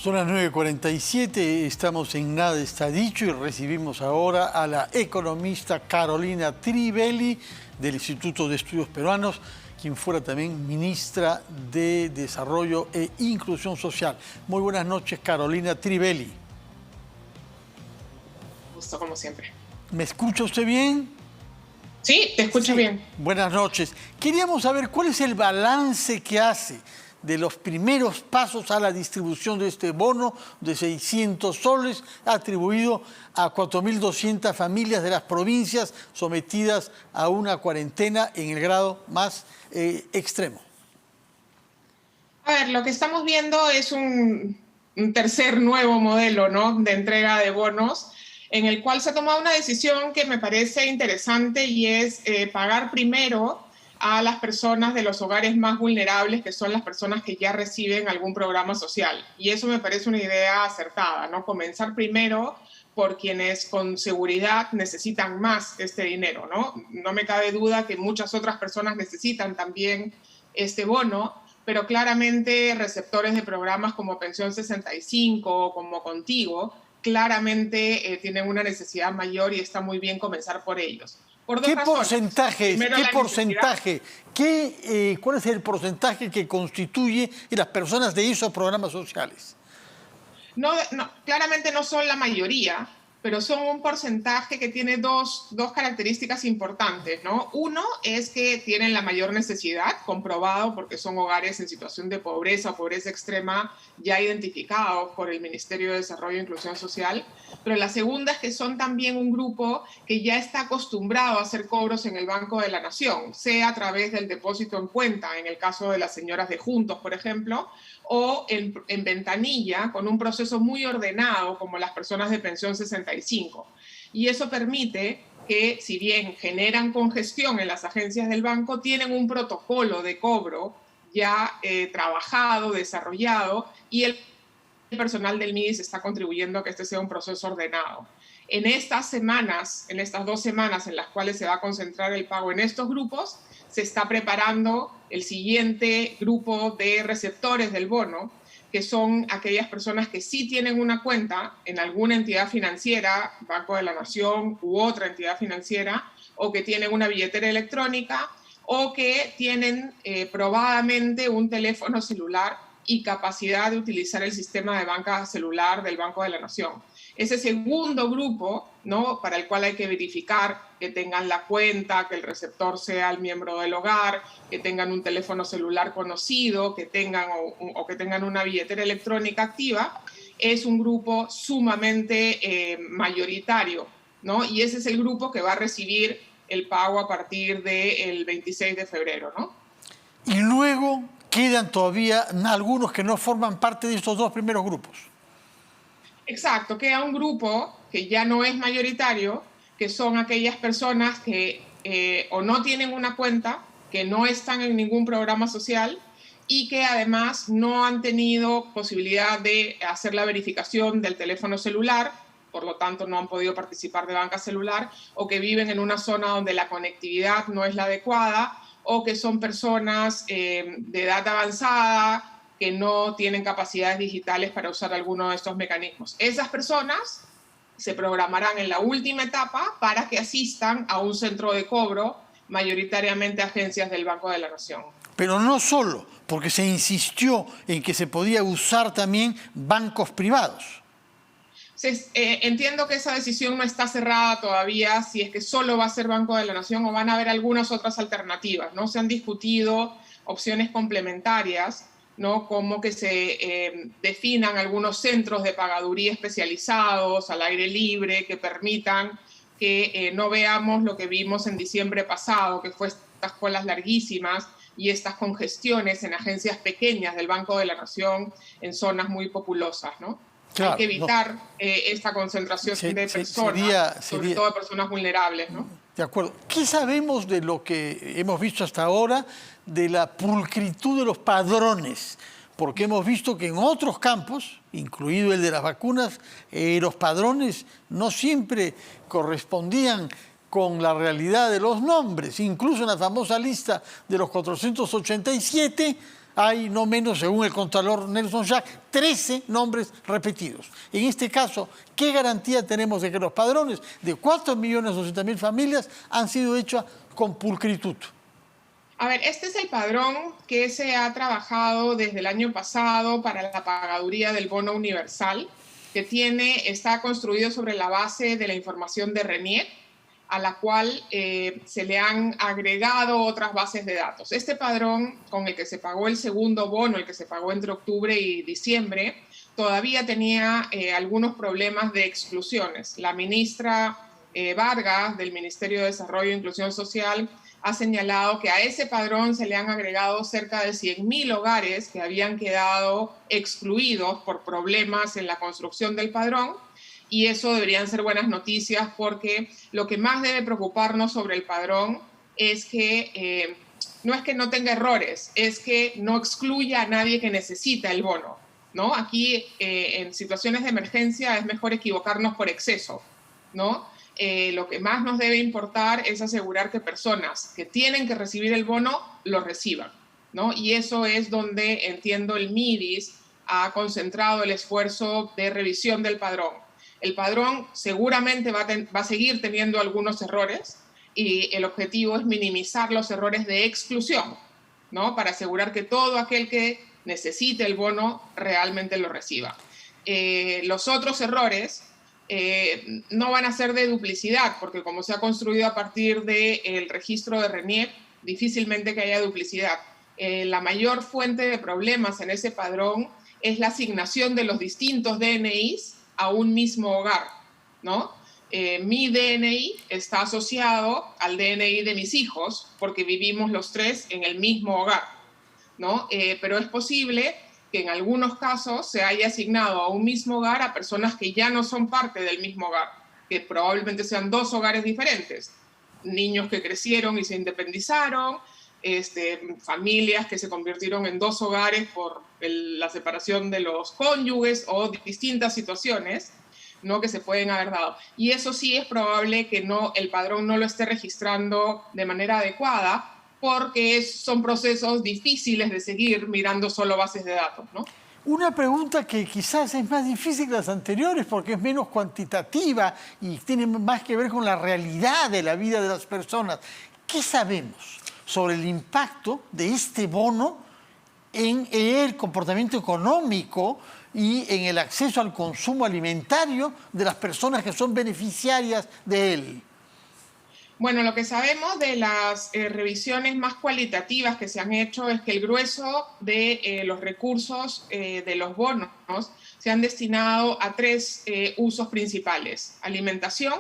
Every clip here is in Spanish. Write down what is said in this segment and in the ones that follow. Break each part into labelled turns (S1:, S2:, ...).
S1: Son las 9:47, estamos en Nada está dicho y recibimos ahora a la economista Carolina Trivelli del Instituto de Estudios Peruanos, quien fuera también ministra de Desarrollo e Inclusión Social. Muy buenas noches, Carolina Trivelli.
S2: Gusto, como siempre.
S1: ¿Me escucha usted bien?
S2: Sí, te escucho bien.
S1: Buenas noches. Queríamos saber cuál es el balance que hace de los primeros pasos a la distribución de este bono de 600 soles atribuido a 4.200 familias de las provincias sometidas a una cuarentena en el grado más extremo.
S2: A ver, lo que estamos viendo es un tercer nuevo modelo, ¿no?, de entrega de bonos, en el cual se ha tomado una decisión que me parece interesante y es pagar primero a las personas de los hogares más vulnerables, que son las personas que ya reciben algún programa social. Y eso me parece una idea acertada, ¿no? Comenzar primero por quienes con seguridad necesitan más este dinero, ¿no? No me cabe duda que muchas otras personas necesitan también este bono, pero claramente receptores de programas como Pensión 65 o como Contigo, claramente tienen una necesidad mayor y está muy bien comenzar por ellos.
S1: ¿Qué porcentaje? ¿Cuál es el porcentaje que constituye las personas de esos programas sociales?
S2: No, claramente no son la mayoría, pero son un porcentaje que tiene dos características importantes, ¿no? Uno es que tienen la mayor necesidad, comprobado porque son hogares en situación de pobreza o pobreza extrema ya identificados por el Ministerio de Desarrollo e Inclusión Social, pero la segunda es que son también un grupo que ya está acostumbrado a hacer cobros en el Banco de la Nación, sea a través del depósito en cuenta, en el caso de las señoras de Juntos, por ejemplo, o en ventanilla, con un proceso muy ordenado, como las personas de Pensión 65. Y eso permite que, si bien generan congestión en las agencias del banco, tienen un protocolo de cobro ya trabajado, desarrollado, y el personal del MIDIS está contribuyendo a que este sea un proceso ordenado. En estas semanas, en estas 2 semanas en las cuales se va a concentrar el pago en estos grupos, se está preparando el siguiente grupo de receptores del bono, que son aquellas personas que sí tienen una cuenta en alguna entidad financiera, Banco de la Nación u otra entidad financiera, o que tienen una billetera electrónica, o que tienen probadamente un teléfono celular y capacidad de utilizar el sistema de banca celular del Banco de la Nación. Ese segundo grupo, ¿no?, para el cual hay que verificar que tengan la cuenta, que el receptor sea el miembro del hogar, que tengan un teléfono celular conocido, que tengan que tengan una billetera electrónica activa, es un grupo sumamente mayoritario, ¿no? Y ese es el grupo que va a recibir el pago a partir del 26 de febrero, ¿no?
S1: Y luego quedan todavía algunos que no forman parte de estos 2 primeros grupos.
S2: Exacto, queda un grupo que ya no es mayoritario, que son aquellas personas que o no tienen una cuenta, que no están en ningún programa social y que además no han tenido posibilidad de hacer la verificación del teléfono celular, por lo tanto no han podido participar de banca celular, o que viven en una zona donde la conectividad no es la adecuada, o que son personas de edad avanzada, que no tienen capacidades digitales para usar alguno de estos mecanismos. Esas personas se programarán en la última etapa para que asistan a un centro de cobro, mayoritariamente agencias del Banco de la Nación.
S1: Pero no solo, porque se insistió en que se podía usar también bancos privados.
S2: Entiendo que esa decisión no está cerrada todavía, si es que solo va a ser Banco de la Nación o van a haber algunas otras alternativas, ¿no? Se han discutido opciones complementarias, ¿no?, como que se definan algunos centros de pagaduría especializados al aire libre que permitan que no veamos lo que vimos en diciembre pasado, que fue estas colas larguísimas y estas congestiones en agencias pequeñas del Banco de la Nación en zonas muy populosas, ¿no? Claro, hay que evitar esta concentración de personas, sobre todo de personas vulnerables, ¿no?
S1: De acuerdo. ¿Qué sabemos de lo que hemos visto hasta ahora de la pulcritud de los padrones? Porque hemos visto que en otros campos, incluido el de las vacunas, los padrones no siempre correspondían con la realidad de los nombres. Incluso en la famosa lista de los 487 hay no menos, según el contador Nelson Jack, 13 nombres repetidos. En este caso, ¿qué garantía tenemos de que los padrones de 4.200.000 familias han sido hechos con pulcritud?
S2: A ver, este es el padrón que se ha trabajado desde el año pasado para la pagaduría del bono universal, que está construido sobre la base de la información de RENIEC, a la cual se le han agregado otras bases de datos. Este padrón con el que se pagó el segundo bono, el que se pagó entre octubre y diciembre, todavía tenía algunos problemas de exclusiones. La ministra Vargas, del Ministerio de Desarrollo e Inclusión Social, ha señalado que a ese padrón se le han agregado cerca de 100.000 hogares que habían quedado excluidos por problemas en la construcción del padrón, y eso deberían ser buenas noticias, porque lo que más debe preocuparnos sobre el padrón es que no es que no tenga errores, es que no excluya a nadie que necesita el bono, ¿no? Aquí en situaciones de emergencia es mejor equivocarnos por exceso, ¿no? Lo que más nos debe importar es asegurar que personas que tienen que recibir el bono lo reciban, ¿no? Y eso es donde, entiendo, el MIDIS ha concentrado el esfuerzo de revisión del padrón. El padrón seguramente va a seguir teniendo algunos errores, y el objetivo es minimizar los errores de exclusión, ¿no? Para asegurar que todo aquel que necesite el bono realmente lo reciba. Los otros errores no van a ser de duplicidad, porque como se ha construido a partir del registro de RENIEC, difícilmente que haya duplicidad. La mayor fuente de problemas en ese padrón es la asignación de los distintos DNIs a un mismo hogar, ¿no? Mi DNI está asociado al DNI de mis hijos porque vivimos los tres en el mismo hogar, ¿no? Pero es posible que en algunos casos se haya asignado a un mismo hogar a personas que ya no son parte del mismo hogar, que probablemente sean dos hogares diferentes, niños que crecieron y se independizaron, familias que se convirtieron en dos hogares por la separación de los cónyuges, o distintas situaciones, ¿no?, que se pueden haber dado. Y eso sí es probable que el padrón no lo esté registrando de manera adecuada, porque son procesos difíciles de seguir mirando solo bases de datos, ¿no?
S1: Una pregunta que quizás es más difícil que las anteriores porque es menos cuantitativa y tiene más que ver con la realidad de la vida de las personas. ¿Qué sabemos sobre el impacto de este bono en el comportamiento económico y en el acceso al consumo alimentario de las personas que son beneficiarias de él?
S2: Bueno, lo que sabemos de las revisiones más cualitativas que se han hecho es que el grueso de los recursos de los bonos se han destinado a tres usos principales: alimentación,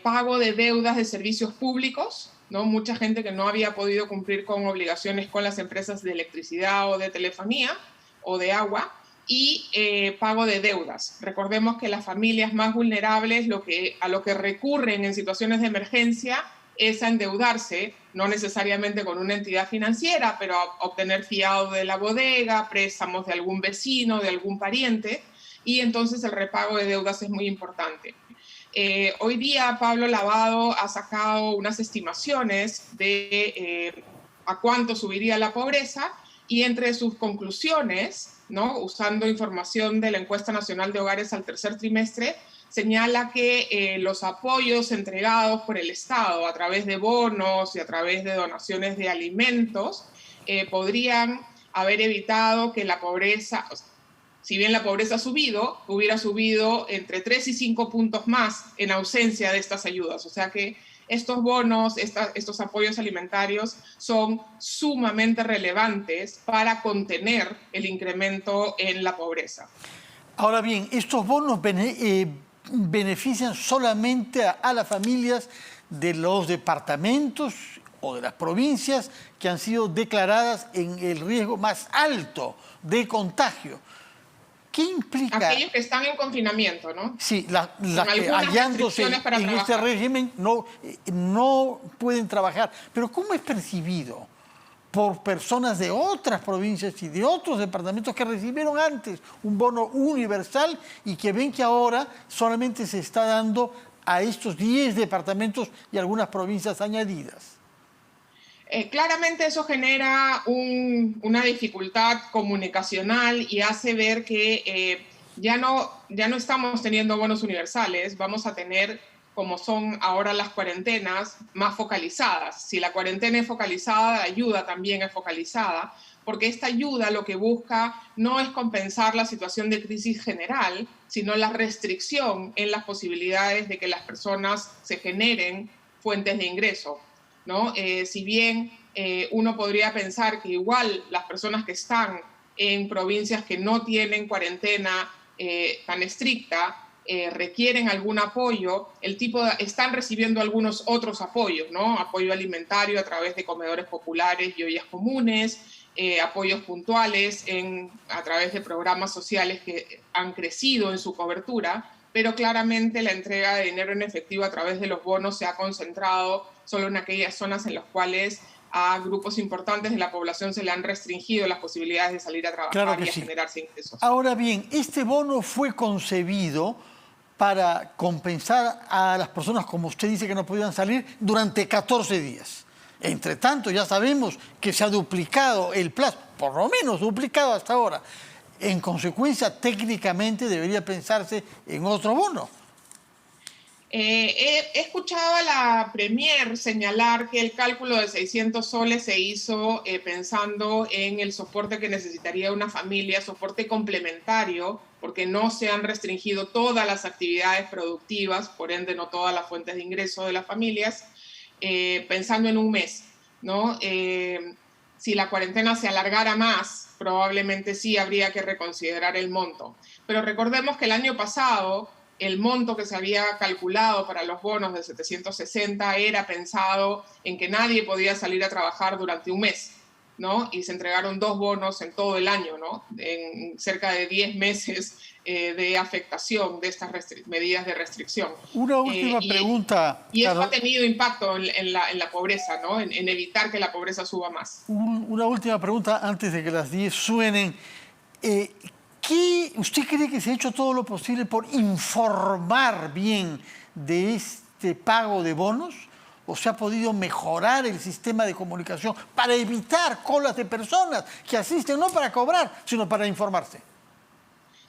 S2: pago de deudas de servicios públicos, ¿no? Mucha gente que no había podido cumplir con obligaciones con las empresas de electricidad o de telefonía o de agua, y pago de deudas. Recordemos que las familias más vulnerables a lo que recurren en situaciones de emergencia es a endeudarse, no necesariamente con una entidad financiera, pero a obtener fiado de la bodega, préstamos de algún vecino, de algún pariente, y entonces el repago de deudas es muy importante. Hoy día Pablo Lavado ha sacado unas estimaciones de a cuánto subiría la pobreza, y entre sus conclusiones, ¿no?, usando información de la Encuesta Nacional de Hogares al tercer trimestre, señala que los apoyos entregados por el Estado a través de bonos y a través de donaciones de alimentos podrían haber evitado que la pobreza, si bien la pobreza ha subido, hubiera subido entre 3 y 5 puntos más en ausencia de estas ayudas. O sea que estos bonos, estos apoyos alimentarios son sumamente relevantes para contener el incremento en la pobreza.
S1: Ahora bien, estos bonos benefician solamente a las familias de los departamentos o de las provincias que han sido declaradas en el riesgo más alto de contagio. ¿Qué implica?
S2: Aquellos que están en confinamiento, ¿no?
S1: Sí, las que hallándose en este régimen no pueden trabajar. Pero ¿cómo es percibido por personas de otras provincias y de otros departamentos que recibieron antes un bono universal y que ven que ahora solamente se está dando a estos 10 departamentos y algunas provincias añadidas?
S2: Claramente eso genera una dificultad comunicacional y hace ver que ya no estamos teniendo bonos universales, vamos a tener, como son ahora las cuarentenas, más focalizadas. Si la cuarentena es focalizada, la ayuda también es focalizada, porque esta ayuda lo que busca no es compensar la situación de crisis general, sino la restricción en las posibilidades de que las personas se generen fuentes de ingreso, ¿no? Si bien uno podría pensar que igual las personas que están en provincias que no tienen cuarentena tan estricta requieren algún apoyo, están recibiendo algunos otros apoyos, ¿no? Apoyo alimentario a través de comedores populares y ollas comunes, apoyos puntuales a través de programas sociales que han crecido en su cobertura, pero claramente la entrega de dinero en efectivo a través de los bonos se ha concentrado solo en aquellas zonas en las cuales a grupos importantes de la población se le han restringido las posibilidades de salir a trabajar y a generarse ingresos.
S1: Ahora bien, este bono fue concebido para compensar a las personas, como usted dice, que no podían salir durante 14 días. Entre tanto, ya sabemos que se ha duplicado el plazo, por lo menos duplicado hasta ahora. En consecuencia, técnicamente debería pensarse en otro bono.
S2: He escuchado a la Premier señalar que el cálculo de 600 soles se hizo pensando en el soporte que necesitaría una familia, soporte complementario, porque no se han restringido todas las actividades productivas, por ende no todas las fuentes de ingreso de las familias, pensando en un mes, ¿no? Si la cuarentena se alargara más, probablemente sí habría que reconsiderar el monto. Pero recordemos que el año pasado el monto que se había calculado para los bonos de 760 era pensado en que nadie podía salir a trabajar durante un mes, ¿no? Y se entregaron 2 bonos en todo el año, ¿no? En cerca de 10 meses de afectación de estas medidas de restricción.
S1: Una última pregunta.
S2: Y eso ha tenido impacto en la pobreza, ¿no? En evitar que la pobreza suba más.
S1: Una última pregunta antes de que las 10 suenen. ¿Usted cree que se ha hecho todo lo posible por informar bien de este pago de bonos? ¿O se ha podido mejorar el sistema de comunicación para evitar colas de personas que asisten no para cobrar, sino para informarse?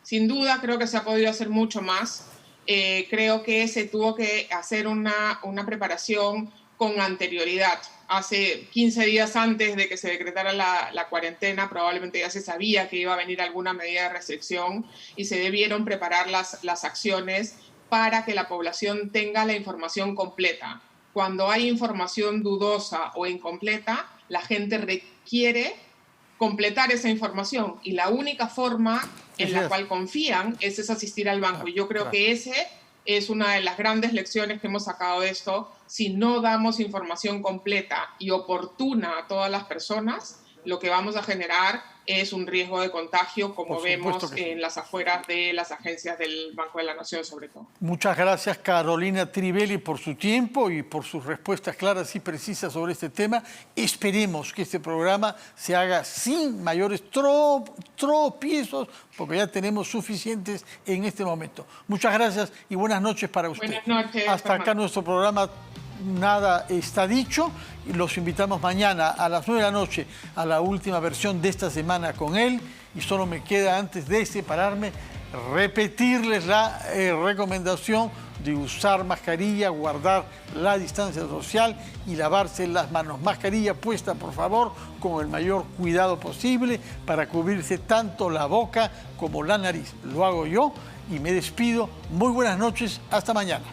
S2: Sin duda, creo que se ha podido hacer mucho más. Creo que se tuvo que hacer una preparación con anterioridad. Hace 15 días antes de que se decretara la cuarentena, probablemente ya se sabía que iba a venir alguna medida de restricción y se debieron preparar las acciones para que la población tenga la información completa. Cuando hay información dudosa o incompleta, la gente requiere completar esa información y la única forma en la cual confían es asistir al banco. Y yo creo que ese es una de las grandes lecciones que hemos sacado de esto. Si no damos información completa y oportuna a todas las personas, lo que vamos a generar es un riesgo de contagio, como vemos en las afueras de las agencias del Banco de la Nación, sobre todo.
S1: Muchas gracias, Carolina Trivelli, por su tiempo y por sus respuestas claras y precisas sobre este tema. Esperemos que este programa se haga sin mayores tropiezos, porque ya tenemos suficientes en este momento. Muchas gracias y buenas noches para usted.
S2: Buenas noches.
S1: Hasta acá nuestro programa Nada está dicho. Y los invitamos mañana a las 9 de la noche a la última versión de esta semana con él. Y solo me queda, antes de separarme, repetirles la recomendación de usar mascarilla, guardar la distancia social y lavarse las manos. Mascarilla puesta, por favor, con el mayor cuidado posible para cubrirse tanto la boca como la nariz. Lo hago yo y me despido. Muy buenas noches. Hasta mañana.